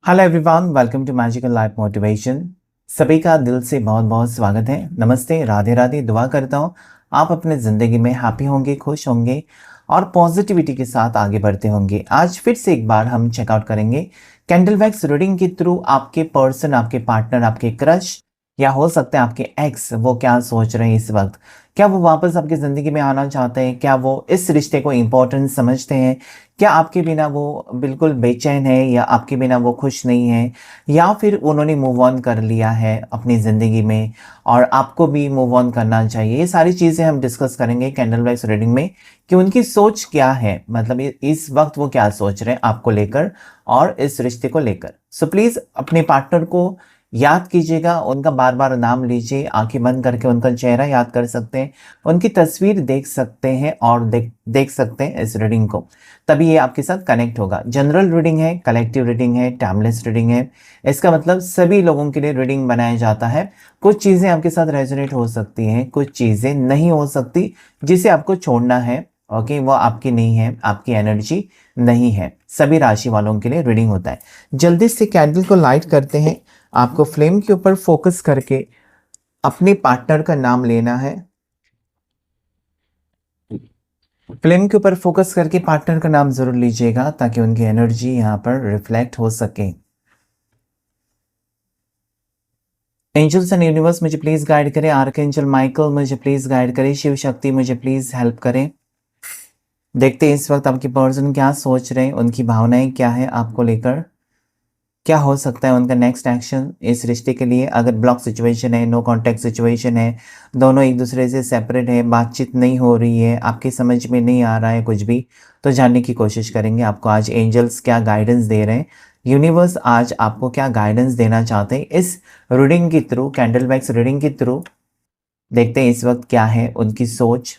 Hello everyone, welcome to magical life motivation. सभी का दिल से बहुत बहुत स्वागत है। नमस्ते, राधे राधे। दुआ करता हूँ आप अपने ज़िंदगी में हैप्पी होंगे, खुश होंगे और पॉजिटिविटी के साथ आगे बढ़ते होंगे। आज फिर से एक बार हम चेकआउट करेंगे कैंडल वैक्स रीडिंग के थ्रू आपके पर्सन, आपके पार्टनर, आपके क्रश या हो सकता है आपके एक्स, वो क्या सोच रहे हैं इस वक्त। क्या वो वापस आपकी ज़िंदगी में आना चाहते हैं? क्या वो इस रिश्ते को इम्पोर्टेंट समझते हैं? क्या आपके बिना वो बिल्कुल बेचैन है या आपके बिना वो खुश नहीं है, या फिर उन्होंने मूव ऑन कर लिया है अपनी ज़िंदगी में और आपको भी मूव ऑन करना चाहिए? ये सारी चीज़ें हम डिस्कस करेंगे कैंडल वैक्स रीडिंग में कि उनकी सोच क्या है, मतलब इस वक्त वो क्या सोच रहे हैं आपको लेकर और इस रिश्ते को लेकर। सो प्लीज़ अपने पार्टनर को याद कीजिएगा, उनका बार बार नाम लीजिए, आंखें बंद करके उनका चेहरा याद कर सकते हैं, उनकी तस्वीर देख सकते हैं और देख सकते हैं इस रीडिंग को। तभी ये आपके साथ कनेक्ट होगा। जनरल रीडिंग है, कलेक्टिव रीडिंग है, टाइमलेस रीडिंग है। इसका मतलब सभी लोगों के लिए रीडिंग बनाया जाता है। कुछ चीज़ें आपके साथ रेजोनेट हो सकती हैं, कुछ चीज़ें नहीं हो सकती, जिसे आपको छोड़ना है। ओके, वो आपकी नहीं है, आपकी एनर्जी नहीं है। सभी राशि वालों के लिए रीडिंग होता है। जल्दी से कैंडल को लाइट करते हैं। आपको फ्लेम के ऊपर फोकस करके अपने पार्टनर का नाम लेना है। फ्लेम के ऊपर फोकस करके पार्टनर का नाम जरूर लीजिएगा ताकि उनकी एनर्जी यहाँ पर रिफ्लेक्ट हो सके। एंजल्स एंड यूनिवर्स मुझे प्लीज गाइड करें। आर्कएंजल माइकल मुझे प्लीज गाइड करें। शिव शक्ति मुझे प्लीज हेल्प करें। देखते हैं इस वक्त आपके पर्सन क्या सोच रहे हैं, उनकी भावनाएं क्या है आपको लेकर, क्या हो सकता है उनका नेक्स्ट एक्शन इस रिश्ते के लिए। अगर ब्लॉक सिचुएशन है, नो कांटेक्ट सिचुएशन है, दोनों एक दूसरे से सेपरेट है, बातचीत नहीं हो रही है, आपकी समझ में नहीं आ रहा है कुछ भी, तो जानने की कोशिश करेंगे आपको आज एंजल्स क्या गाइडेंस दे रहे हैं। यूनिवर्स आज आपको क्या गाइडेंस देना चाहते हैं इस रीडिंग के थ्रू, कैंडल वैक्स रीडिंग के थ्रू। देखते हैं इस वक्त क्या है उनकी सोच।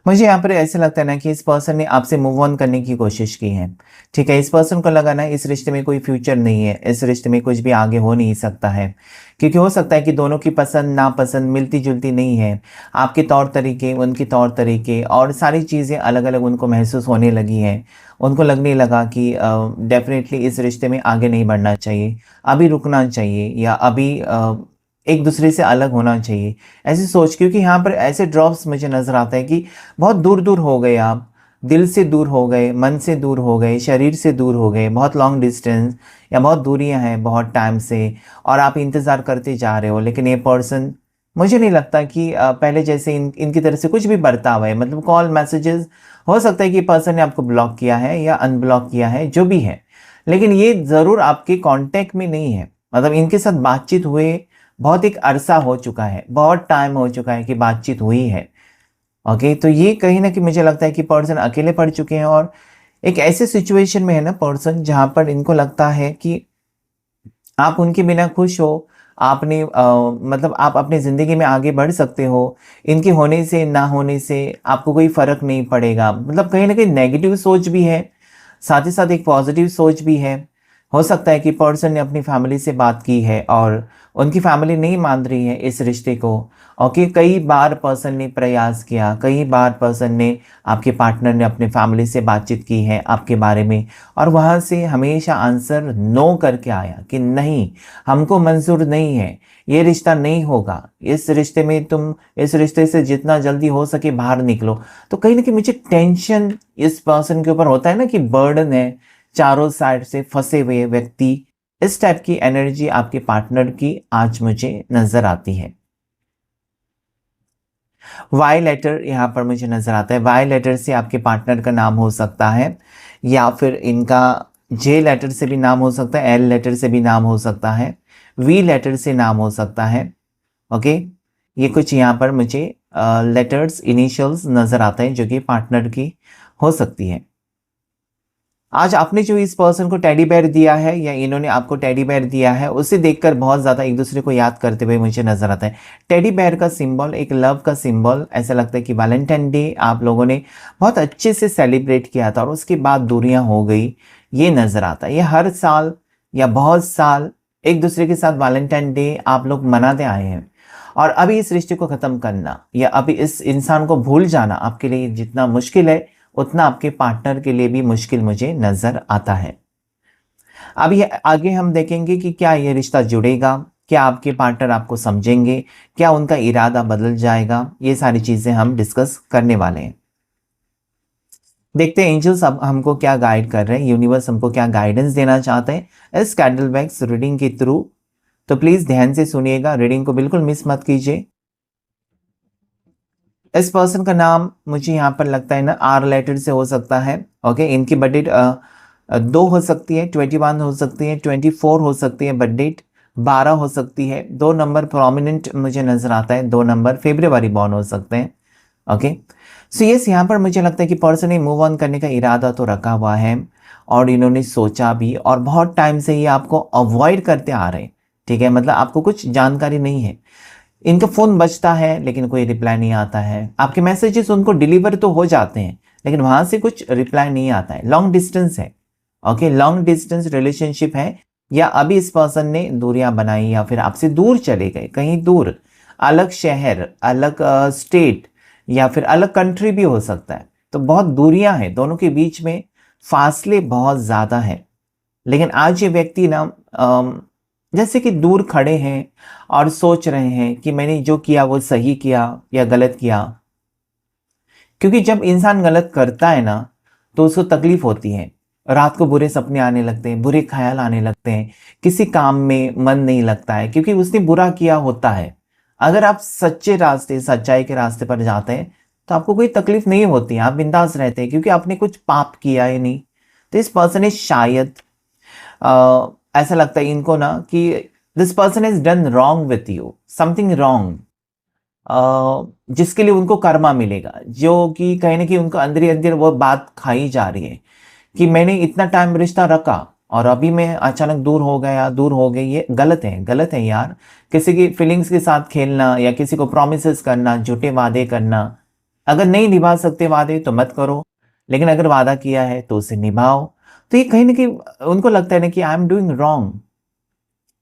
मुझे यहाँ पर ऐसे लगता है ना कि इस पर्सन ने आपसे मूव ऑन करने की कोशिश की है। ठीक है, इस पर्सन को लगा ना इस रिश्ते में कोई फ्यूचर नहीं है, इस रिश्ते में कुछ भी आगे हो नहीं सकता है, क्योंकि हो सकता है कि दोनों की पसंद नापसंद मिलती जुलती नहीं है। आपके तौर तरीके, उनके तौर तरीके और सारी चीज़ें अलग अलग उनको महसूस होने लगी हैं। उनको लगने लगा कि डेफिनेटली इस रिश्ते में आगे नहीं बढ़ना चाहिए, अभी रुकना चाहिए, या अभी एक दूसरे से अलग होना चाहिए, ऐसी सोच। क्योंकि यहाँ पर ऐसे ड्रॉप्स मुझे नज़र आता है कि बहुत दूर दूर हो गए आप, दिल से दूर हो गए, मन से दूर हो गए, शरीर से दूर हो गए, बहुत लॉन्ग डिस्टेंस या बहुत दूरियां हैं बहुत टाइम से, और आप इंतज़ार करते जा रहे हो। लेकिन ये पर्सन, मुझे नहीं लगता कि पहले जैसे इनकी तरफ से कुछ भी बर्ताव है, मतलब कॉल मैसेजेस, हो सकता है कि पर्सन ने आपको ब्लॉक किया है या अनब्लॉक किया है, जो भी है, लेकिन ये ज़रूर आपके कांटेक्ट में नहीं है। मतलब इनके साथ बातचीत हुए बहुत एक अरसा हो चुका है, बहुत टाइम हो चुका है कि बातचीत हुई है। ओके, तो ये कहीं ना कहीं मुझे लगता है कि पर्सन अकेले पड़ चुके हैं और एक ऐसे सिचुएशन में है ना पर्सन, जहां पर इनको लगता है कि आप उनके बिना खुश हो। आपने मतलब आप अपनी ज़िंदगी में आगे बढ़ सकते हो, इनके होने से ना होने से आपको कोई फ़र्क नहीं पड़ेगा। मतलब कहीं ना कहीं नेगेटिव सोच भी है, साथ ही साथ एक पॉजिटिव सोच भी है। हो सकता है कि पर्सन ने अपनी फैमिली से बात की है और उनकी फैमिली नहीं मान रही है इस रिश्ते को। ओके, कई बार पर्सन ने प्रयास किया, कई बार पर्सन ने, आपके पार्टनर ने अपने फैमिली से बातचीत की है आपके बारे में, और वहाँ से हमेशा आंसर नो करके आया कि नहीं, हमको मंजूर नहीं है, ये रिश्ता नहीं होगा, इस रिश्ते में तुम, इस रिश्ते से जितना जल्दी हो सके बाहर निकलो। तो कहीं ना कहीं मुझे टेंशन इस पर्सन के ऊपर होता है ना, कि बर्डन है, चारों साइड से फंसे हुए व्यक्ति, इस टाइप की एनर्जी आपके पार्टनर की आज मुझे नजर आती है। वाई लेटर यहाँ पर मुझे नजर आता है। वाई लेटर से आपके पार्टनर का नाम हो सकता है, या फिर इनका जे लेटर से भी नाम हो सकता है, एल लेटर से भी नाम हो सकता है, वी लेटर से नाम हो सकता है। ओके, ये कुछ यहाँ पर मुझे लेटर्स, इनिशियल्स नजर आते हैं जो कि पार्टनर की हो सकती है। आज आपने जो इस पर्सन को टेडी बेयर दिया है या इन्होंने आपको टेडी बेयर दिया है, उसे देखकर बहुत ज़्यादा एक दूसरे को याद करते हुए मुझे नजर आता है। टेडी बेयर का सिंबल एक लव का सिंबल, ऐसा लगता है कि वैलेंटाइन डे आप लोगों ने बहुत अच्छे से सेलिब्रेट किया था और उसके बाद दूरियां हो गई, ये नज़र आता है। ये हर साल या बहुत साल एक दूसरे के साथ वैलेंटाइन डे आप लोग मनाते आए हैं, और अभी इस रिश्ते को ख़त्म करना या अभी इस इंसान को भूल जाना आपके लिए जितना मुश्किल है, उतना आपके पार्टनर के लिए भी मुश्किल मुझे नज़र आता है। अब ये आगे हम देखेंगे कि क्या ये रिश्ता जुड़ेगा, क्या आपके पार्टनर आपको समझेंगे, क्या उनका इरादा बदल जाएगा, ये सारी चीज़ें हम डिस्कस करने वाले हैं। देखते हैं एंजल्स अब हमको क्या गाइड कर रहे हैं, यूनिवर्स हमको क्या गाइडेंस देना चाहते हैं इस कैंडल वैक्स रीडिंग के थ्रू। तो प्लीज़ ध्यान से सुनिएगा, रीडिंग को बिल्कुल मिस मत कीजिए। इस पर्सन का नाम मुझे यहाँ पर लगता है ना आर रिलेटेड से हो सकता है। ओके, इनकी बर्थ डेट 2 हो सकती है, 21 हो सकती है, 24 हो सकती है, बर्थ डेट 12 हो सकती है। 2 नंबर प्रोमिनेंट मुझे नज़र आता है, 2 नंबर फेब्रुवरी बॉर्न हो सकते हैं। ओके, सो यस, यहाँ पर मुझे लगता है कि पर्सन ने मूव ऑन करने का इरादा तो रखा हुआ है और इन्होंने सोचा भी, और बहुत टाइम से ये आपको अवॉइड करते आ रहे हैं। ठीक है, मतलब आपको कुछ जानकारी नहीं है। इनका फ़ोन बजता है लेकिन कोई रिप्लाई नहीं आता है, आपके मैसेजेस उनको डिलीवर तो हो जाते हैं लेकिन वहाँ से कुछ रिप्लाई नहीं आता है। लॉन्ग डिस्टेंस है। ओके, लॉन्ग डिस्टेंस रिलेशनशिप है, या अभी इस पर्सन ने दूरियां बनाई या फिर आपसे दूर चले गए, कहीं दूर, अलग शहर, अलग स्टेट, या फिर अलग कंट्री भी हो सकता है। तो बहुत दूरियां हैं दोनों के बीच में, फासले बहुत ज़्यादा हैं। लेकिन आज ये व्यक्ति ना जैसे कि दूर खड़े हैं और सोच रहे हैं कि मैंने जो किया वो सही किया या गलत किया। क्योंकि जब इंसान गलत करता है ना तो उसको तकलीफ होती है, रात को बुरे सपने आने लगते हैं, बुरे ख्याल आने लगते हैं, किसी काम में मन नहीं लगता है क्योंकि उसने बुरा किया होता है। अगर आप सच्चे रास्ते, सच्चाई के रास्ते पर जाते हैं तो आपको कोई तकलीफ नहीं होती, आप बिंदास रहते हैं क्योंकि आपने कुछ पाप किया ही नहीं। तो इस पर्सन ने शायद ऐसा लगता है इनको ना कि this person has done wrong with you, something wrong, जिसके लिए उनको कर्मा मिलेगा, जो कि कहीं ना कहीं उनको अंदर ही अंदर वो बात खाई जा रही है कि मैंने इतना टाइम रिश्ता रखा और अभी मैं अचानक दूर हो गया, दूर हो गई। ये गलत है, गलत है यार। किसी की फीलिंग्स के साथ खेलना या किसी को प्रॉमिसेस करना, झूठे वादे करना, अगर नहीं निभा सकते वादे तो मत करो, लेकिन अगर वादा किया है तो उसे निभाओ। तो ये कहीं ना कहीं उनको लगता है ना कि आई एम डूइंग रॉन्ग,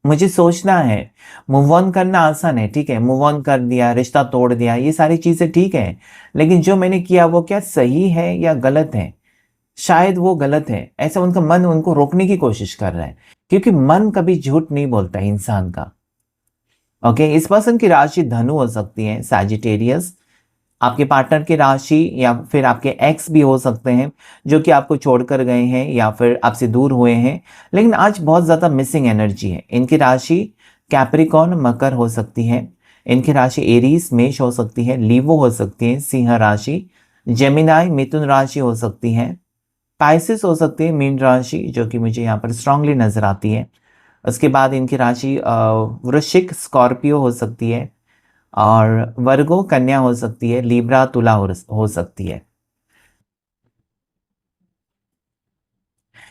मुझे सोचना है। मूव ऑन करना आसान है, ठीक है, मूव ऑन कर दिया, रिश्ता तोड़ दिया, ये सारी चीज़ें ठीक है, लेकिन जो मैंने किया वो क्या सही है या गलत है? शायद वो गलत है, ऐसा उनका मन उनको रोकने की कोशिश कर रहा है, क्योंकि मन कभी झूठ नहीं बोलता इंसान का। ओके, इस पर्सन की राशि धनु हो सकती है, सैजिटेरियस। आपके पार्टनर की राशि या फिर आपके एक्स भी हो सकते हैं जो कि आपको छोड़कर गए हैं या फिर आपसे दूर हुए हैं, लेकिन आज बहुत ज़्यादा मिसिंग एनर्जी है। इनकी राशि कैप्रिकॉन, मकर हो सकती है। इनकी राशि एरीज, मेष हो सकती है। लीवो हो सकती है, सिंह राशि। जेमिनाई, मिथुन राशि हो सकती है। पाइसिस हो सकती है, मीन राशि, जो कि मुझे यहाँ पर स्ट्रांगली नजर आती है। उसके बाद इनकी राशि वृश्चिक, स्कॉर्पियो हो सकती है, और वर्गो, कन्या हो सकती है। लिब्रा, तुला हो सकती है।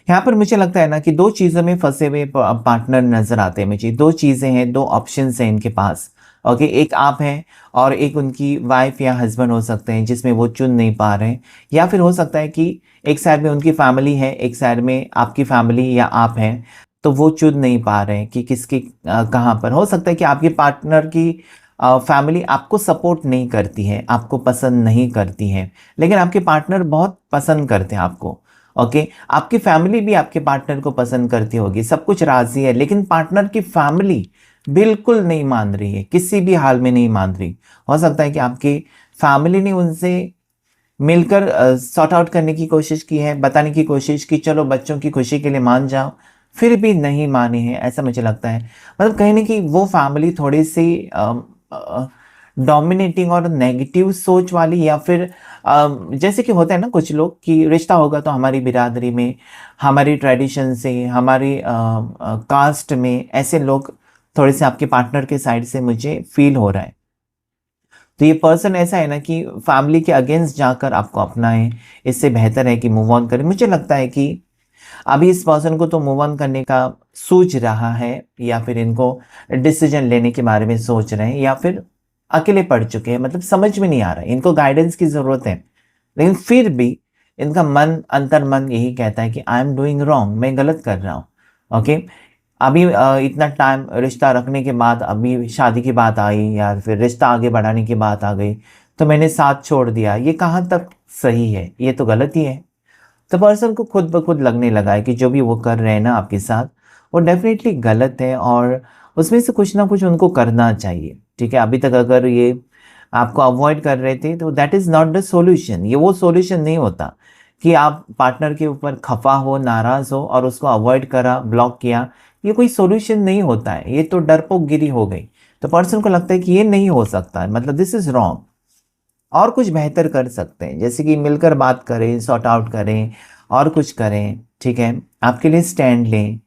यहाँ पर मुझे लगता है ना कि दो चीज़ों में फंसे हुए पार्टनर नजर आते हैं मुझे। दो चीज़ें हैं, दो ऑप्शंस हैं इनके पास। ओके, एक आप हैं और एक उनकी वाइफ या हस्बैंड हो सकते हैं जिसमें वो चुन नहीं पा रहे हैं, या फिर हो सकता है कि एक साइड में उनकी फैमिली है, एक साइड में आपकी फैमिली या आप हैं, तो वो चुन नहीं पा रहे हैं कि किसकी कहाँ पर। हो सकता है कि आपके पार्टनर की फैमिली आपको सपोर्ट नहीं करती है, आपको पसंद नहीं करती है, लेकिन आपके पार्टनर बहुत पसंद करते हैं आपको। ओके, आपकी फैमिली भी आपके पार्टनर को पसंद करती होगी, सब कुछ राजी है, लेकिन पार्टनर की फैमिली बिल्कुल नहीं मान रही है, किसी भी हाल में नहीं मान रही। हो सकता है कि आपकी फैमिली ने उनसे मिलकर सॉर्ट आउट करने की कोशिश की है, बताने की कोशिश की चलो बच्चों की खुशी के लिए मान जाओ, फिर भी नहीं माने हैं, ऐसा मुझे लगता है। मतलब कहीं ना कहीं वो फैमिली थोड़ी सी डोमिनेटिंग और नेगेटिव सोच वाली, या फिर जैसे कि होता है ना कुछ लोग कि रिश्ता होगा तो हमारी बिरादरी में, हमारी ट्रेडिशन से, हमारी कास्ट में, ऐसे लोग थोड़े से आपके पार्टनर के साइड से मुझे फील हो रहा है। तो ये पर्सन ऐसा है ना कि फैमिली के अगेंस्ट जाकर आपको अपनाएं, इससे बेहतर है कि मूव ऑन करें। मुझे लगता है कि अभी इस पर्सन को तो मूव ऑन करने का सूझ रहा है, या फिर इनको डिसीजन लेने के बारे में सोच रहे हैं, या फिर अकेले पड़ चुके हैं, मतलब समझ में नहीं आ रहा है, इनको गाइडेंस की ज़रूरत है। लेकिन फिर भी इनका मन, अंतर मन यही कहता है कि आई एम डूइंग रॉन्ग, मैं गलत कर रहा हूँ। ओके, अभी इतना टाइम रिश्ता रखने के बाद अभी शादी की बात आई या फिर रिश्ता आगे बढ़ाने की बात आ गई, तो मैंने साथ छोड़ दिया, ये कहाँ तक सही है? ये तो गलत ही है। तो पर्सन को खुद ब खुद लगने लगा है कि जो भी वो कर रहे हैं ना आपके साथ, वो डेफिनेटली गलत है और उसमें से कुछ ना कुछ उनको करना चाहिए। ठीक है, अभी तक अगर ये आपको अवॉइड कर रहे थे तो that is not the solution. ये वो सॉल्यूशन नहीं होता कि आप पार्टनर के ऊपर खफा हो, नाराज़ हो और उसको अवॉइड करा, ब्लॉक किया। ये कोई सॉल्यूशन नहीं होता है, ये तो डरपोकगिरी हो गई। तो पर्सन को लगता है कि ये नहीं हो सकता है, मतलब दिस इज़ रॉन्ग, और कुछ बेहतर कर सकते हैं, जैसे कि मिलकर बात करें, सॉर्ट आउट करें और कुछ करें। ठीक है, आपके लिए स्टैंड लें।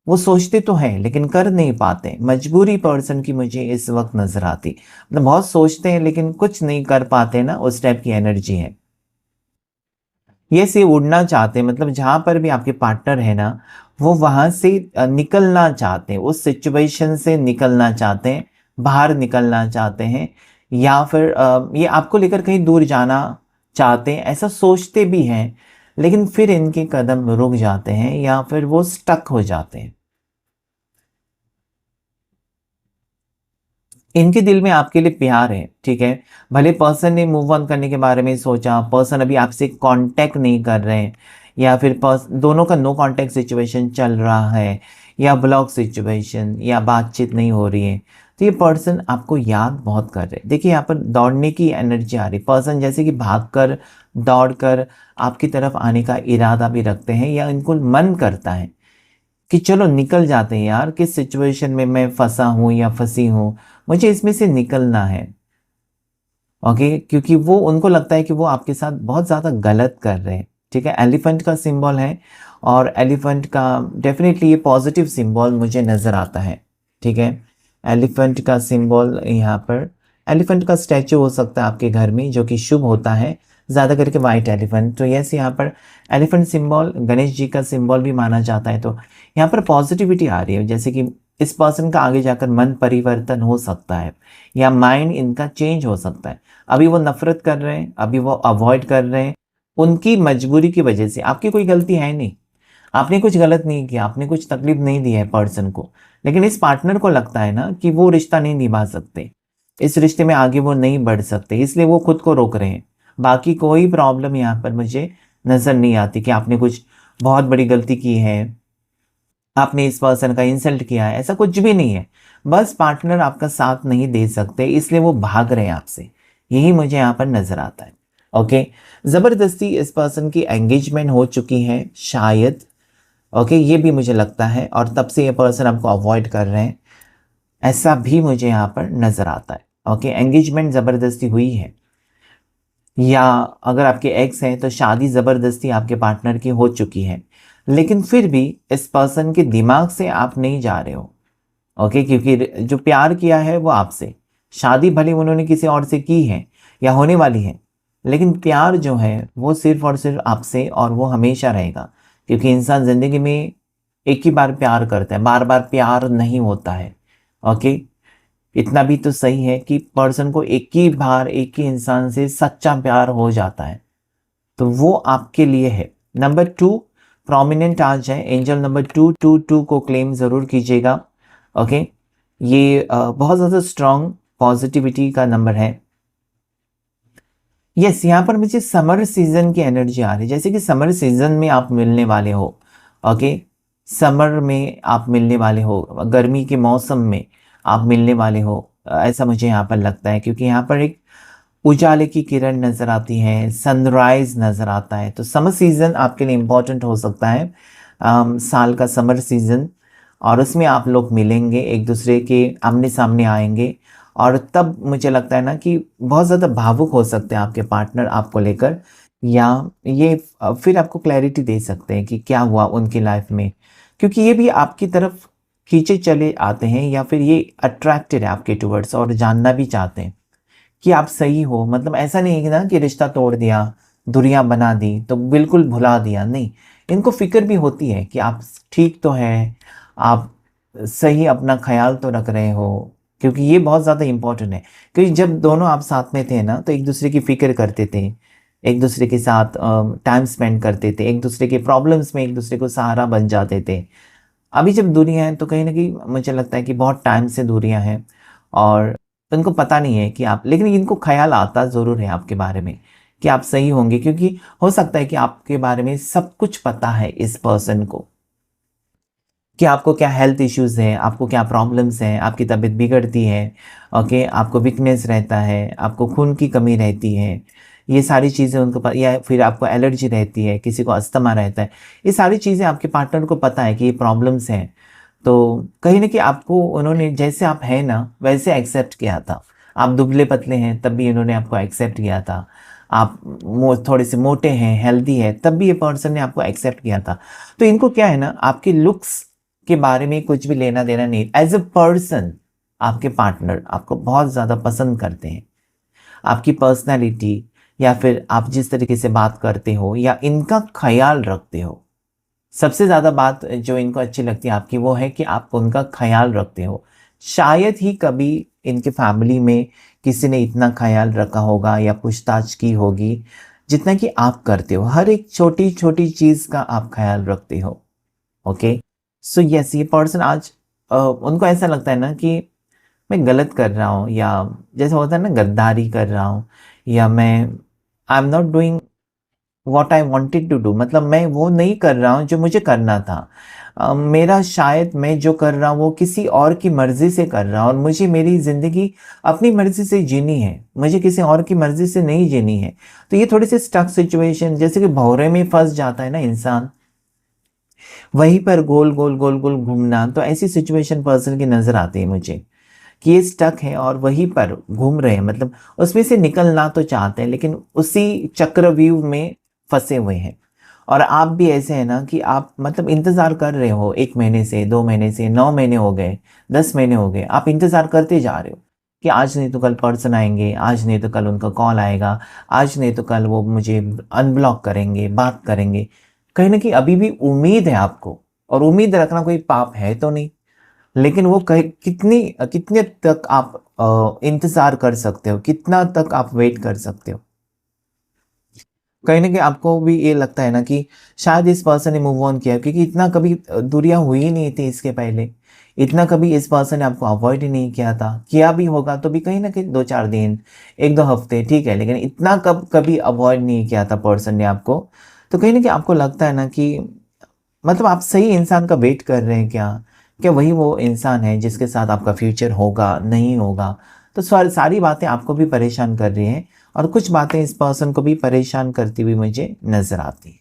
वो सोचते तो हैं लेकिन कर नहीं पाते। मजबूरी पर्सन की मुझे इस वक्त नजर आती, मतलब बहुत सोचते हैं लेकिन कुछ नहीं कर पाते ना, उस टाइप की एनर्जी है। ये से उड़ना चाहते हैं, मतलब जहाँ पर भी आपके पार्टनर है ना, वो वहाँ से निकलना चाहते हैं, उस सिचुएशन से निकलना चाहते हैं, बाहर निकलना चाहते हैं, या फिर ये आपको लेकर कहीं दूर जाना चाहते हैं, ऐसा सोचते भी हैं, लेकिन फिर इनके कदम रुक जाते हैं या फिर वो स्टक हो जाते हैं। इनके दिल में आपके लिए प्यार है। ठीक है, भले पर्सन ने मूव ऑन करने के बारे में सोचा, पर्सन अभी आपसे कांटेक्ट नहीं कर रहे हैं, या फिर दोनों का नो कांटेक्ट सिचुएशन चल रहा है, या ब्लॉक सिचुएशन, या बातचीत नहीं हो रही है, तो ये पर्सन आपको याद बहुत कर रहे हैं। देखिए यहाँ पर दौड़ने की एनर्जी आ रही, पर्सन जैसे कि भागकर, दौड़कर आपकी तरफ आने का इरादा भी रखते हैं, या इनको मन करता है कि चलो निकल जाते हैं यार, किस सिचुएशन में मैं फंसा हूँ या फंसी हूँ, मुझे इसमें से निकलना है। ओके, क्योंकि वो उनको लगता है कि वो आपके साथ बहुत ज़्यादा गलत कर रहे हैं। ठीक है, एलिफेंट का सिंबल है, और एलिफेंट का डेफिनेटली ये पॉजिटिव सिंबल मुझे नज़र आता है। ठीक है, एलिफेंट का सिंबल यहाँ पर, एलिफेंट का स्टैचू हो सकता है आपके घर में, जो कि शुभ होता है, ज़्यादा करके वाइट एलिफेंट। तो यस, यहाँ पर एलिफेंट सिंबल गणेश जी का सिंबल भी माना जाता है। तो यहाँ पर पॉजिटिविटी आ रही है, जैसे कि इस पर्सन का आगे जाकर मन परिवर्तन हो सकता है, या माइंड इनका चेंज हो सकता है। अभी वो नफरत कर रहे हैं, अभी वो अवॉइड कर रहे हैं, उनकी मजबूरी की वजह से। आपकी कोई गलती है नहीं, आपने कुछ गलत नहीं किया, आपने कुछ तकलीफ नहीं दी है पर्सन को, लेकिन इस पार्टनर को लगता है ना कि वो रिश्ता नहीं निभा सकते, इस रिश्ते में आगे वो नहीं बढ़ सकते, इसलिए वो खुद को रोक रहे हैं। बाकी कोई प्रॉब्लम यहाँ पर मुझे नजर नहीं आती कि आपने कुछ बहुत बड़ी गलती की है, आपने इस पर्सन का इंसल्ट किया है, ऐसा कुछ भी नहीं है। बस पार्टनर आपका साथ नहीं दे सकते, इसलिए वो भाग रहे हैं आपसे, यही मुझे यहाँ पर नजर आता है। ओके, जबरदस्ती इस पर्सन की एंगेजमेंट हो चुकी है शायद। ओके, ये भी मुझे लगता है, और तब से ये पर्सन आपको अवॉइड कर रहे हैं, ऐसा भी मुझे यहाँ पर नजर आता है। ओके, एंगेजमेंट जबरदस्ती हुई है, या अगर आपके एक्स हैं तो शादी ज़बरदस्ती आपके पार्टनर की हो चुकी है, लेकिन फिर भी इस पर्सन के दिमाग से आप नहीं जा रहे हो। ओके, क्योंकि जो प्यार किया है वो आपसे, शादी भले उन्होंने किसी और से की है या होने वाली है, लेकिन प्यार जो है वो सिर्फ और सिर्फ आपसे, और वो हमेशा रहेगा। क्योंकि इंसान ज़िंदगी में एक ही बार प्यार करता है, बार बार प्यार नहीं होता है। ओके, इतना भी तो सही है कि पर्सन को एक ही बार एक ही इंसान से सच्चा प्यार हो जाता है, तो वो आपके लिए है। नंबर 2 प्रोमिनेंट आ जाए, एंजल नंबर 222 को क्लेम ज़रूर कीजिएगा। ओके, ये बहुत ज़्यादा स्ट्रॉन्ग पॉजिटिविटी का नंबर है। यस, यहाँ पर मुझे समर सीजन की एनर्जी आ रही है, जैसे कि समर सीजन में आप मिलने वाले हो। ओके, समर में आप मिलने वाले हो, गर्मी के मौसम में आप मिलने वाले हो, ऐसा मुझे यहाँ पर लगता है, क्योंकि यहाँ पर एक उजाले की किरण नज़र आती है, सनराइज नज़र आता है। तो समर सीज़न आपके लिए इम्पोर्टेंट हो सकता है, साल का समर सीज़न, और उसमें आप लोग मिलेंगे, एक दूसरे के आमने सामने आएंगे, और तब मुझे लगता है ना कि बहुत ज़्यादा भावुक हो सकते हैं आपके पार्टनर आपको लेकर, या ये फिर आपको क्लैरिटी दे सकते हैं कि क्या हुआ उनकी लाइफ में, क्योंकि ये भी आपकी तरफ खींचे चले आते हैं, या फिर ये अट्रैक्टेड है आपके टुवर्ड्स और जानना भी चाहते हैं कि आप सही हो। मतलब ऐसा नहीं है ना कि रिश्ता तोड़ दिया, दूरियां बना दी तो बिल्कुल भुला दिया, नहीं, इनको फिक्र भी होती है कि आप ठीक तो हैं, आप सही अपना ख्याल तो रख रहे हो, क्योंकि ये बहुत ज़्यादा इम्पोर्टेंट है। क्योंकि जब दोनों आप साथ में थे ना, तो एक दूसरे की फिक्र करते थे, एक दूसरे के साथ टाइम स्पेंड करते थे, एक दूसरे के प्रॉब्लम्स में एक दूसरे को सहारा बन जाते थे। अभी जब दूरियां हैं तो कहीं ना कहीं मुझे लगता है कि बहुत टाइम से दूरियां हैं, और उनको पता नहीं है कि आप, लेकिन इनको ख्याल आता ज़रूर है आपके बारे में कि आप सही होंगे, क्योंकि हो सकता है कि आपके बारे में सब कुछ पता है इस पर्सन को, कि आपको क्या हेल्थ इश्यूज़ हैं, आपको क्या प्रॉब्लम्स हैं, आपकी तबीयत बिगड़ती है, ओके, आपको वीकनेस रहता है, आपको खून की कमी रहती है, ये सारी चीज़ें उनको या फिर आपको एलर्जी रहती है, किसी को अस्थमा रहता है, ये सारी चीज़ें आपके पार्टनर को पता है कि ये प्रॉब्लम्स हैं। तो कहीं न कहीं आपको उन्होंने जैसे आप हैं ना, वैसे एक्सेप्ट किया था। आप दुबले-पतले हैं, तब भी इन्होंने आपको एक्सेप्ट किया था। आप थोड़े से मोटे हैं, हेल्दी हैं, तब भी ये पर्सन ने आपको एक्सेप्ट किया था। तो इनको क्या है ना, आपके लुक्स के बारे में कुछ भी लेना-देना नहीं। एज़ अ पर्सन आपके पार्टनर आपको बहुत ज़्यादा पसंद करते हैं। आपकी पर्सनैलिटी या फिर आप जिस तरीके से बात करते हो या इनका ख़्याल रखते हो। सबसे ज़्यादा बात जो इनको अच्छी लगती है आपकी, वो है कि आप उनका ख़्याल रखते हो। शायद ही कभी इनके फैमिली में किसी ने इतना ख़्याल रखा होगा या पूछताछ की होगी, जितना कि आप करते हो। हर एक छोटी-छोटी चीज़ का आप ख़्याल रखते हो। ओके? सो येस, ये पर्सन आज उनको ऐसा लगता है ना कि मैं गलत कर रहा हूँ, या जैसे होता है ना गद्दारी कर रहा हूँ, या मैं I am not doing what I wanted to do, मतलब मैं वो नहीं कर रहा हूँ जो मुझे करना था। मेरा शायद मैं जो कर रहा हूँ वो किसी और की मर्ज़ी से कर रहा हूँ, और मुझे मेरी ज़िंदगी अपनी मर्ज़ी से जीनी है, मुझे किसी और की मर्ज़ी से नहीं जीनी है। तो ये थोड़ी-सी स्टक सिचुएशन, जैसे कि भंवरे में फँस जाता है ना इंसान, वहीं पर गोल, गोल, गोल, गोल घूमना, तो ऐसी सिचुएशन पर्सन की नज़र आती है मुझे, कि ये स्टक है और वहीं पर घूम रहे हैं, मतलब उसमें से निकलना तो चाहते हैं, लेकिन उसी चक्रव्यूह में फँसे हुए हैं। और आप भी ऐसे हैं ना कि आप मतलब इंतज़ार कर रहे हो 1 महीने से, 2 महीने से, 9 महीने हो गए, 10 महीने हो गए, आप इंतज़ार करते जा रहे हो कि आज नहीं तो कल पर्सन आएँगे, आज नहीं तो कल उनका कॉल आएगा, आज नहीं तो कल वो मुझे अनब्लॉक करेंगे, बात करेंगे। कहीं न कहीं अभी भी उम्मीद है आपको, और उम्मीद रखना कोई पाप है तो नहीं। लेकिन वो कहीं कितने तक आप इंतज़ार कर सकते हो, कितना तक आप वेट कर सकते हो? कहीं न कहीं आपको भी ये लगता है ना कि शायद इस पर्सन ने मूव ऑन किया, क्योंकि इतना कभी दूरियाँ हुई ही नहीं थी इसके पहले। इतना कभी इस पर्सन ने आपको अवॉइड ही नहीं किया था। किया भी होगा तो भी कहीं न कहीं 2-4 दिन, 1-2 हफ्ते ठीक है, लेकिन इतना कभी अवॉइड नहीं किया था पर्सन ने आपको। तो कहीं न कहीं आपको लगता है ना कि मतलब आप सही इंसान का वेट कर रहे हैं क्या? क्या वही वो इंसान है जिसके साथ आपका फ्यूचर होगा, नहीं होगा? तो सारी बातें आपको भी परेशान कर रही हैं, और कुछ बातें इस पर्सन को भी परेशान करती हुई मुझे नज़र आती हैं।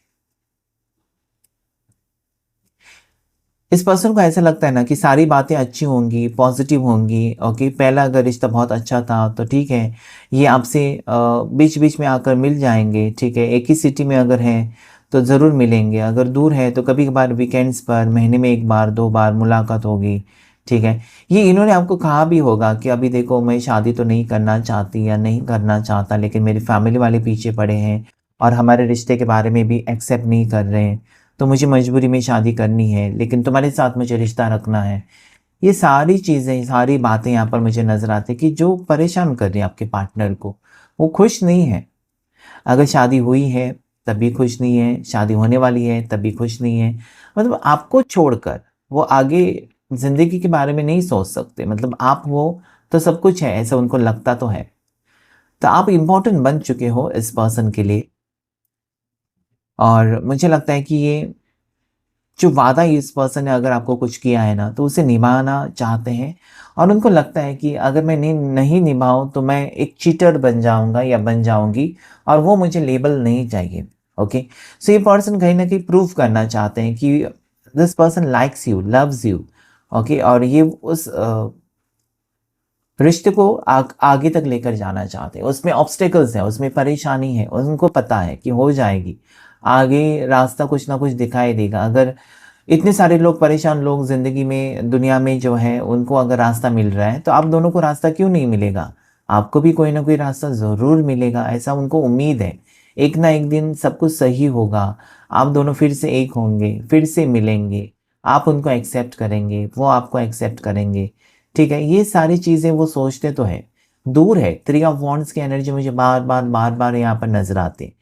इस पर्सन को ऐसा लगता है ना कि सारी बातें अच्छी होंगी, पॉज़िटिव होंगी, ओके, पहला अगर रिश्ता बहुत अच्छा था तो ठीक है, ये आपसे बीच-बीच में आकर मिल जाएँगे, ठीक है। एक ही सिटी में अगर हैं, तो ज़रूर मिलेंगे, अगर दूर है तो कभी-कभार वीकेंड्स पर महीने में 1 बार, 2 बार मुलाकात होगी, ठीक है। ये इन्होंने आपको कहा भी होगा कि अभी देखो मैं शादी तो नहीं करना चाहती या नहीं करना चाहता, लेकिन मेरी फैमिली वाले पीछे पड़े हैं और हमारे रिश्ते के बारे में भी एक्सेप्ट नहीं कर रहे हैं। तो मुझे मजबूरी में शादी करनी है, लेकिन तुम्हारे साथ मुझे रिश्ता रखना है। ये सारी चीज़ें, सारी बातें यहाँ पर मुझे नज़र आती हैं कि जो परेशान कर रही है आपके पार्टनर को। वो खुश नहीं है। अगर शादी हुई है, तब भी खुश नहीं है, शादी होने वाली है, तब भी खुश नहीं है। मतलब आपको छोड़कर वो आगे ज़िंदगी के बारे में नहीं सोच सकते। मतलब आप हो, तो सब कुछ है, ऐसा उनको लगता तो है। तो आप इम्पोर्टेंट बन चुके हो इस पर्सन के लिए, और मुझे लगता है कि ये जो वादा इस पर्सन ने अगर आपको कुछ किया है ना, तो उसे निभाना चाहते हैं, और उनको लगता है कि अगर मैं नहीं निभाऊँ तो मैं एक चीटर बन जाऊँगा या बन जाऊँगी, और वो मुझे लेबल नहीं चाहिए। ओके? सो ये पर्सन कहीं न कहीं प्रूव करना चाहते हैं कि this person likes you, loves you, okay? और ये उस रिश्ते को आगे तक लेकर जाना चाहते हैं। उसमें ऑब्स्टेकल्स हैं, उसमें परेशानी है, उनको पता है कि हो जाएगी। आगे रास्ता कुछ ना कुछ दिखाई देगा। अगर इतने सारे लोग, परेशान लोग ज़िंदगी में, दुनिया में जो है, उनको अगर रास्ता मिल रहा है, तो आप दोनों को रास्ता क्यों नहीं मिलेगा? आपको भी कोई ना कोई रास्ता ज़रूर मिलेगा, ऐसा उनको उम्मीद है। एक ना एक दिन सब कुछ सही होगा, आप दोनों फिर से एक होंगे, फिर से मिलेंगे, आप उनको एक्सेप्ट करेंगे, वो आपको एक्सेप्ट करेंगे, ठीक है? ये सारी चीज़ें वो सोचते तो हैं। दूर है, थ्री ऑफ वॉन्ड्स की एनर्जी मुझे बार-बार, बार-बार यहाँ पर नज़र आती है,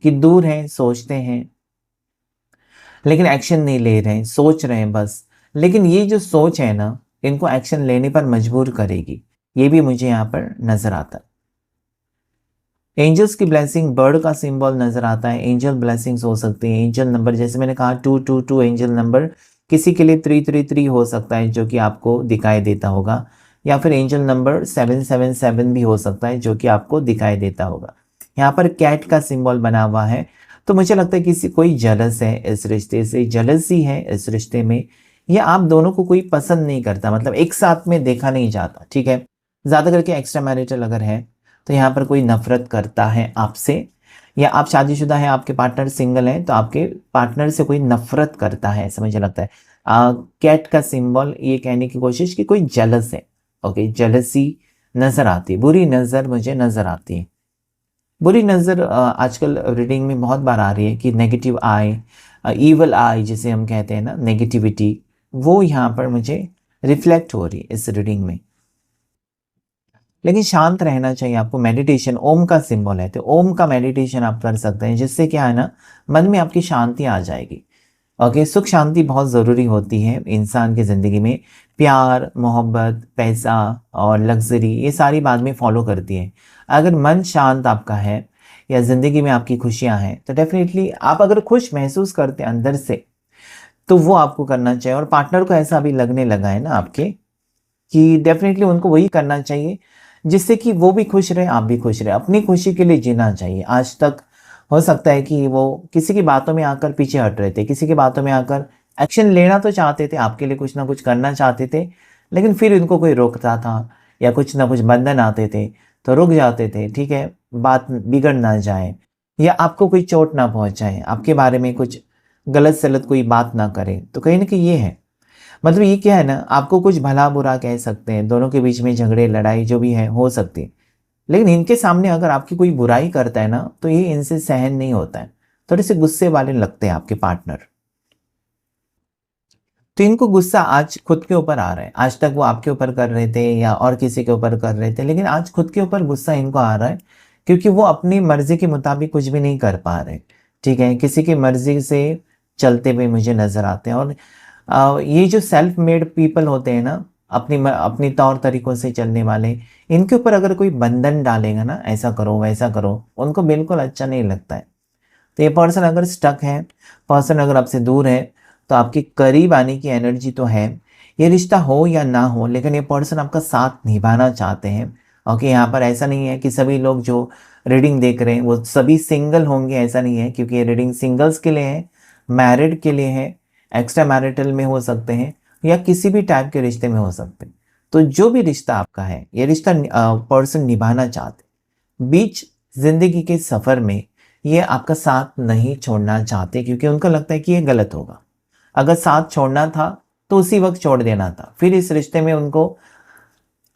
कि दूर हैं, सोचते हैं, लेकिन एक्शन नहीं ले रहे हैं, सोच रहे हैं बस। लेकिन ये जो सोच है ना, इनको एक्शन लेने पर मजबूर करेगी। ये भी मुझे यहाँ पर नजर आता है। एंजल्स की ब्लेसिंग, बर्ड का सिंबल नजर आता है। एंजल ब्लेसिंग्स हो सकती है। एंजल नंबर जैसे मैंने कहा 222 एंजल नंबर, किसी के लिए 333 हो सकता है जो कि आपको दिखाई देता होगा, या फिर एंजल नंबर 777 भी हो सकता है जो कि आपको दिखाई देता होगा। यहाँ पर कैट का सिंबल बना हुआ है, तो मुझे लगता है किसी कोई जलस है इस रिश्ते से, जलसी है इस रिश्ते में, या आप दोनों को कोई पसंद नहीं करता, मतलब एक साथ में देखा नहीं जाता। ठीक है, ज्यादा करके एक्स्ट्रा मैरिटल अगर है तो यहाँ पर कोई नफरत करता है आपसे, या आप शादीशुदा हैं, आपके पार्टनर सिंगल हैं, तो आपके पार्टनर से कोई नफरत करता है ऐसा मुझे लगता है। कैट का सिंबल ये कहने की कोशिश कि कोई जेलस है। ओके, जेलसी नजर आती है, बुरी नजर मुझे नजर आती है। बुरी नजर आजकल रीडिंग में बहुत बार आ रही है कि नेगेटिव आई, ईवल आई जिसे हम कहते हैं ना, नेगेटिविटी, वो यहाँ पर मुझे रिफ्लेक्ट हो रही है इस रीडिंग में। लेकिन शांत रहना चाहिए आपको। मेडिटेशन, ओम का सिंबल है, तो ओम का मेडिटेशन आप कर सकते हैं, जिससे क्या है ना, मन में आपकी शांति आ जाएगी। ओके, सुख शांति बहुत ज़रूरी होती है इंसान की ज़िंदगी में। प्यार, मोहब्बत, पैसा और लग्जरी, ये सारी बाद में फॉलो करती है। अगर मन शांत आपका है या ज़िंदगी में आपकी खुशियाँ हैं, तो डेफिनेटली आप अगर खुश महसूस करते हैं अंदर से, तो वो आपको करना चाहिए। और पार्टनर को ऐसा अभी लगने लगा है ना आपके, कि डेफिनेटली उनको वही करना चाहिए जिससे कि वो भी खुश रहे, आप भी खुश रहे। अपनी खुशी के लिए जीना चाहिए। आज तक हो सकता है कि वो किसी की बातों में आकर पीछे हट रहे थे, किसी की बातों में आकर एक्शन लेना तो चाहते थे, आपके लिए कुछ ना कुछ करना चाहते थे, लेकिन फिर इनको कोई रोकता था या कुछ ना कुछ बंधन आते थे तो रुक जाते थे। ठीक है, बात बिगड़ ना जाए या आपको कोई चोट ना पहुंचाए, आपके बारे में कुछ गलत सलत कोई बात ना करे, तो कहीं ना कहीं ये है। मतलब ये क्या है ना, आपको कुछ भला बुरा कह सकते हैं, दोनों के बीच में झगड़े लड़ाई जो भी है हो सकती है, लेकिन इनके सामने अगर आपकी कोई बुराई करता है ना, तो ये इनसे सहन नहीं होता है। थोड़े से गुस्से वाले लगते हैं आपके पार्टनर। तो इनको गुस्सा आज खुद के ऊपर आ रहा है। आज तक वो आपके ऊपर कर रहे थे या और किसी के ऊपर कर रहे थे, लेकिन आज खुद के ऊपर गुस्सा इनको आ रहा है, क्योंकि वो अपनी मर्जी के मुताबिक कुछ भी नहीं कर पा रहे। ठीक है, किसी की मर्जी से चलते हुए मुझे नजर आते हैं। और ये जो सेल्फ मेड पीपल होते हैं ना, अपनी तौर तरीकों से चलने वाले, इनके ऊपर अगर कोई बंधन डालेगा ना, ऐसा करो वैसा करो, उनको बिल्कुल अच्छा नहीं लगता है। तो ये पर्सन अगर स्टक है, पर्सन अगर आपसे दूर है, तो आपके करीब आने की एनर्जी तो है। ये रिश्ता हो या ना हो, लेकिन ये पर्सन आपका साथ निभाना चाहते हैं। ओके, यहाँ पर ऐसा नहीं है कि सभी लोग जो रीडिंग देख रहे हैं वो सभी सिंगल होंगे, ऐसा नहीं है, क्योंकि ये रीडिंग सिंगल्स के लिए है, मैरिड के लिए है, एक्स्ट्रा मैरिटल में हो सकते हैं, या किसी भी टाइप के रिश्ते में हो सकते हैं। तो जो भी रिश्ता आपका है, ये रिश्ता पर्सन निभाना चाहते, बीच जिंदगी के सफर में ये आपका साथ नहीं छोड़ना चाहते, क्योंकि उनको लगता है कि ये गलत होगा। अगर साथ छोड़ना था तो उसी वक्त छोड़ देना था, फिर इस रिश्ते में उनको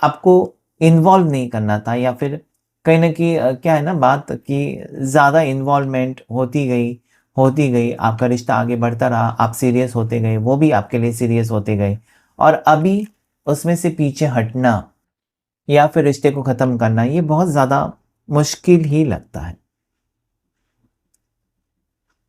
आपको इन्वॉल्व नहीं करना था, या फिर कहीं ना कहीं क्या है ना बात, कि ज़्यादा इन्वॉल्वमेंट होती गई, आपका रिश्ता आगे बढ़ता रहा, आप सीरियस होते गए, वो भी आपके लिए सीरियस होते गए, और अभी उसमें से पीछे हटना या फिर रिश्ते को ख़त्म करना, ये बहुत ज़्यादा मुश्किल ही लगता है।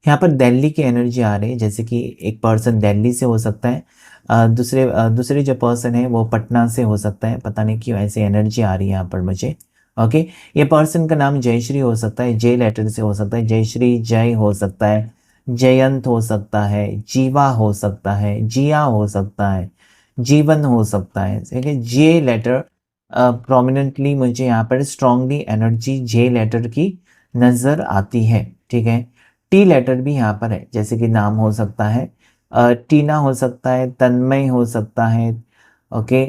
यहाँ पर दिल्ली की एनर्जी आ रही है, जैसे कि एक पर्सन दिल्ली से हो सकता है, दूसरे जो पर्सन है वो पटना से हो सकता है, पता नहीं क्यों ऐसी एनर्जी आ रही है यहाँ पर मुझे। ओके, ये पर्सन का नाम जयश्री हो सकता है, जय लेटर से हो सकता है, जयश्री, जय हो सकता है, जयंत हो सकता है, जीवा हो सकता है, जिया हो सकता है, जीवन हो सकता है। ठीक है, जे लेटर प्रोमिनेंटली मुझे यहाँ पर स्ट्रांगली एनर्जी जे लेटर की नज़र आती है। ठीक है, टी लेटर भी यहाँ पर है, जैसे कि नाम हो सकता है टीना हो सकता है, तन्मय हो सकता है, ओके,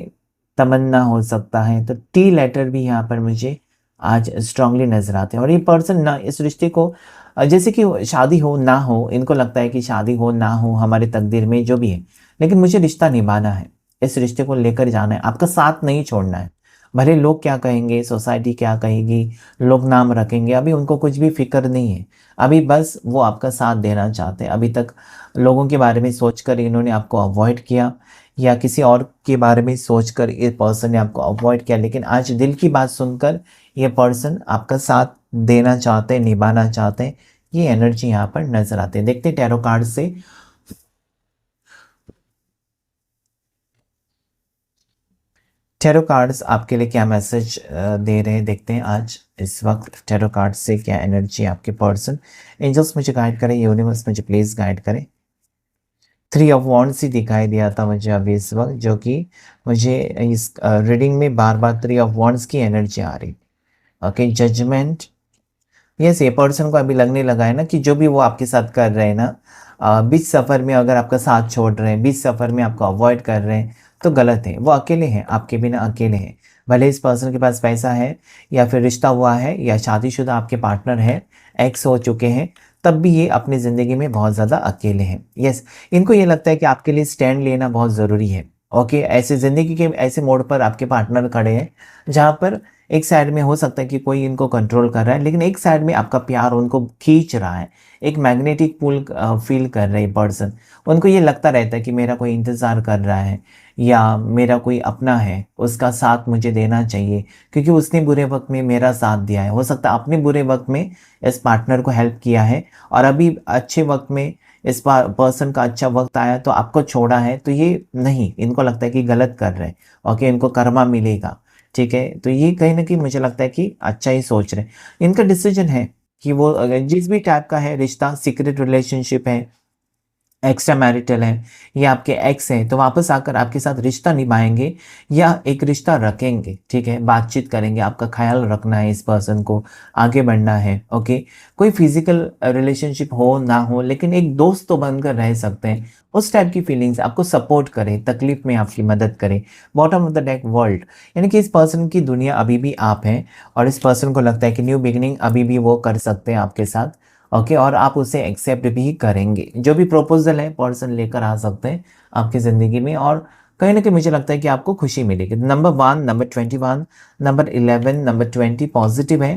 तमन्ना हो सकता है। तो टी लेटर भी यहाँ पर मुझे आज स्ट्रांगली नजर आते हैं। और ये पर्सन ना इस रिश्ते को जैसे कि शादी हो ना हो, इनको लगता है कि शादी हो ना हो हमारे तकदीर में जो भी है, लेकिन मुझे रिश्ता निभाना है, इस रिश्ते को लेकर जाना है, आपका साथ नहीं छोड़ना है। भले लोग क्या कहेंगे, सोसाइटी क्या कहेगी, लोग नाम रखेंगे, अभी उनको कुछ भी फिक्र नहीं है। अभी बस वो आपका साथ देना चाहते हैं। अभी तक लोगों के बारे में सोचकर इन्होंने आपको अवॉइड किया, या किसी और के बारे में सोचकर ये पर्सन ने आपको अवॉइड किया, लेकिन आज दिल की बात सुनकर ये पर्सन आपका साथ देना चाहते हैं, निभाना चाहते हैं। ये एनर्जी यहाँ पर नजर आते हैं। देखते हैं टैरो कार्ड से टैरो कार्ड्स आपके लिए क्या मैसेज दे रहे हैं, देखते हैं आज इस वक्त टैरो कार्ड से क्या एनर्जी आपके पर्सन। एंजल्स मुझे गाइड करें, यूनिवर्स मुझे प्लीज गाइड करें। 3 ऑफ वॉन्ड्स ही दिखाई दिया था मुझे अभी इस वक्त, जो कि मुझे इस रीडिंग में बार बार 3 ऑफ वॉन्ड्स की एनर्जी आ रही। Okay, judgment. यस, ये पर्सन को अभी लगने लगा है ना कि जो भी वो आपके साथ कर रहे हैं ना, बीच सफ़र में अगर आपका साथ छोड़ रहे हैं, बीच सफ़र में आपको अवॉइड कर रहे हैं, तो गलत है। वो अकेले हैं, आपके बिना अकेले हैं। भले इस पर्सन के पास पैसा है या फिर रिश्ता हुआ है या शादीशुदा आपके पार्टनर है, एक्स हो चुके हैं, तब भी ये अपनी ज़िंदगी में बहुत ज़्यादा अकेले हैं। यस, इनको ये लगता है कि आपके लिए स्टैंड लेना बहुत ज़रूरी है। ओके, ऐसे ज़िंदगी के ऐसे मोड़ पर आपके पार्टनर खड़े हैं जहाँ पर एक साइड में हो सकता है कि कोई इनको कंट्रोल कर रहा है, लेकिन एक साइड में आपका प्यार उनको खींच रहा है। एक मैग्नेटिक पुल फील कर रहे पर्सन। उनको ये लगता रहता है कि मेरा कोई इंतज़ार कर रहा है या मेरा कोई अपना है, उसका साथ मुझे देना चाहिए, क्योंकि उसने बुरे वक्त में मेरा साथ दिया है। हो सकता है अपने बुरे वक्त में इस पार्टनर को हेल्प किया है और अभी अच्छे वक्त में इस पर्सन का अच्छा वक्त आया तो आपको छोड़ा है। तो ये नहीं, इनको लगता है कि गलत कर रहे हैं। ओके, इनको कर्मा मिलेगा। ठीक है, तो ये कहीं ना कहीं मुझे लगता है कि अच्छा ही सोच रहे हैं। इनका डिसीजन है कि वो अगर जिस भी टाइप का है रिश्ता, सीक्रेट रिलेशनशिप है, एक्स्ट्रा मैरिटल है या आपके एक्स हैं, तो वापस आकर आपके साथ रिश्ता निभाएंगे या एक रिश्ता रखेंगे। ठीक है, बातचीत करेंगे, आपका ख्याल रखना है, इस पर्सन को आगे बढ़ना है। ओके, कोई फिजिकल रिलेशनशिप हो ना हो, लेकिन एक दोस्त तो बनकर रह सकते हैं। उस टाइप की फीलिंग्स, आपको सपोर्ट करें, तकलीफ में आपकी मदद करें। Bottom of the deck world, यानी कि इस पर्सन की दुनिया अभी भी आप हैं और इस पर्सन को लगता है कि न्यू बिगिनिंग अभी भी वो कर सकते हैं आपके साथ। ओके, और आप उसे एक्सेप्ट भी करेंगे। जो भी प्रपोजल है पर्सन लेकर आ सकते हैं आपकी ज़िंदगी में और कहीं ना कहीं मुझे लगता है कि आपको खुशी मिलेगी। Number 1, number 21, number 11, number 20 positive है।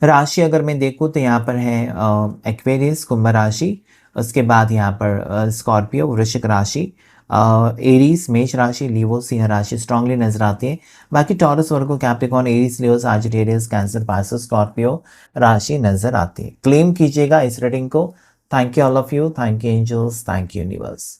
राशि अगर मैं देखूँ तो यहाँ पर है एक्वेरियस, कुंभ राशि। उसके बाद यहाँ पर स्कॉर्पियो, वृश्चिक राशि, एरीज, मेष राशि, लियो, सिंह राशि स्ट्रांगली नजर आती है। बाकी Taurus, Virgo, Capricorn, Aries, Leo, Sagittarius, Cancer, Pisces, Scorpio राशि नजर आती है। क्लेम कीजिएगा इस रीडिंग को। Thank you all of you, thank you angels, thank you universe.